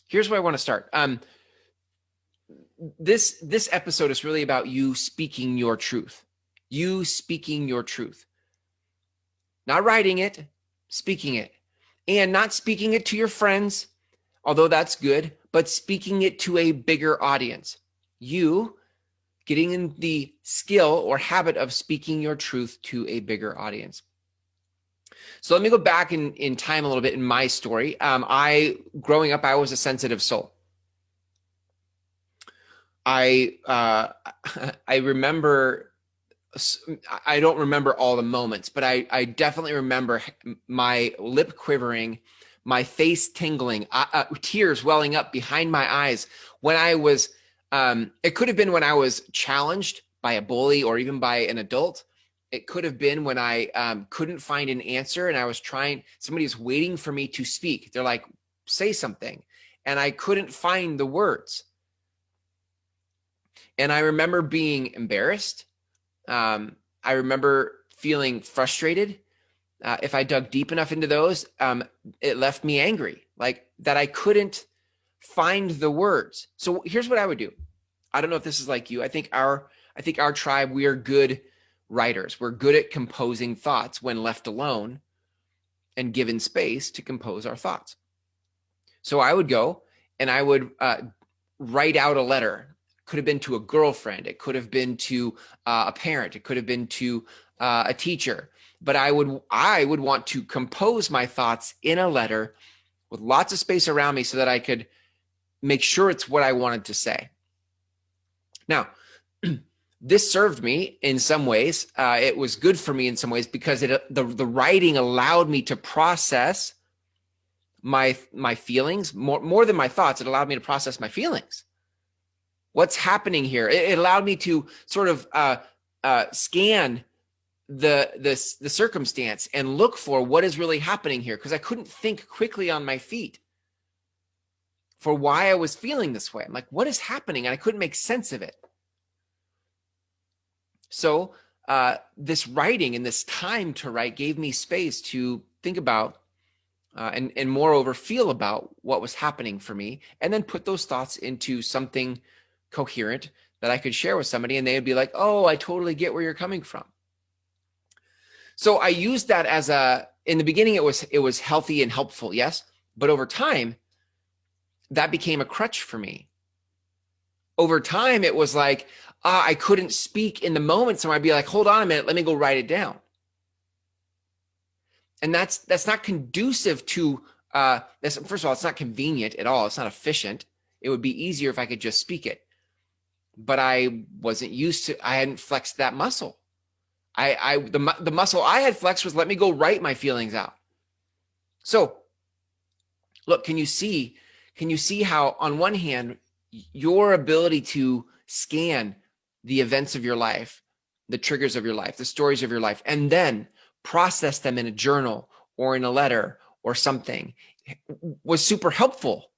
here's where I want to start. This episode is really about you speaking your truth. You speaking your truth. Not writing it, speaking it. And not speaking it to your friends, although that's good, but speaking it to a bigger audience. You getting in the skill or habit of speaking your truth to a bigger audience. So let me go back in time a little bit in my story. Growing up, I was a sensitive soul. I remember, I don't remember all the moments, but I definitely remember my lip quivering, my face tingling, tears welling up behind my eyes when I was, it could have been when I was challenged by a bully or even by an adult. It could have been when I couldn't find an answer and I was somebody was waiting for me to speak. They're like, say something. And I couldn't find the words. And I remember being embarrassed. I remember feeling frustrated. If I dug deep enough into those, it left me angry, like that I couldn't find the words. So here's what I would do. I don't know if this is like you. I think our tribe, we are good writers. We're good at composing thoughts when left alone and given space to compose our thoughts. So I would go and I would write out a letter. Could have been to a girlfriend. It could have been to a parent. It could have been to a teacher. But I would want to compose my thoughts in a letter with lots of space around me so that I could make sure it's what I wanted to say. Now, this served me in some ways. It was good for me in some ways because the writing allowed me to process my feelings more than my thoughts. It allowed me to process my feelings. What's happening here? It allowed me to sort of scan the circumstance and look for what is really happening here, because I couldn't think quickly on my feet for why I was feeling this way. I'm like, what is happening? And I couldn't make sense of it. So this writing and this time to write gave me space to think about and moreover feel about what was happening for me, and then put those thoughts into something coherent that I could share with somebody, and they would be like, oh, I totally get where you're coming from. So I used that as in the beginning, it was healthy and helpful, yes. But over time, that became a crutch for me. Over time, it was like, I couldn't speak in the moment. So I'd be like, hold on a minute, let me go write it down. And that's not conducive to, first of all, it's not convenient at all. It's not efficient. It would be easier if I could just speak it. But I wasn't used to, I hadn't flexed that muscle. The muscle I had flexed was let me go write my feelings out. So look, can you see how on one hand, your ability to scan the events of your life, the triggers of your life, the stories of your life, and then process them in a journal or in a letter or something was super helpful.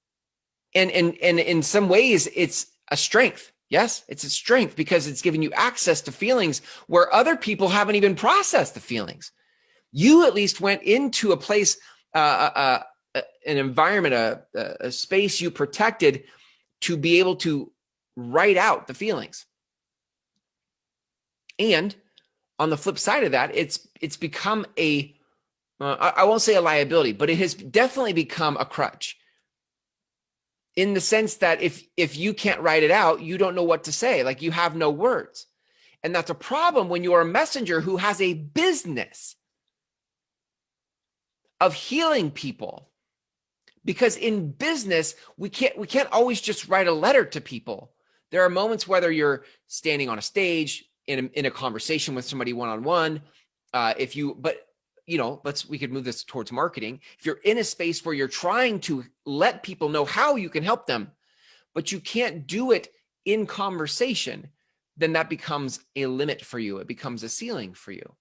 And in some ways, it's a strength. Yes, it's a strength because it's giving you access to feelings where other people haven't even processed the feelings. You at least went into a place, an environment, a space you protected to be able to write out the feelings. And on the flip side of that, it's become I won't say a liability, but it has definitely become a crutch. In the sense that if you can't write it out, you don't know what to say. Like you have no words. And that's a problem when you're a messenger who has a business of healing people. Because in business, we can't always just write a letter to people. There are moments whether you're standing on a stage in a conversation with somebody one-on-one, we could move this towards marketing. If you're in a space where you're trying to let people know how you can help them, but you can't do it in conversation, then that becomes a limit for you. It becomes a ceiling for you.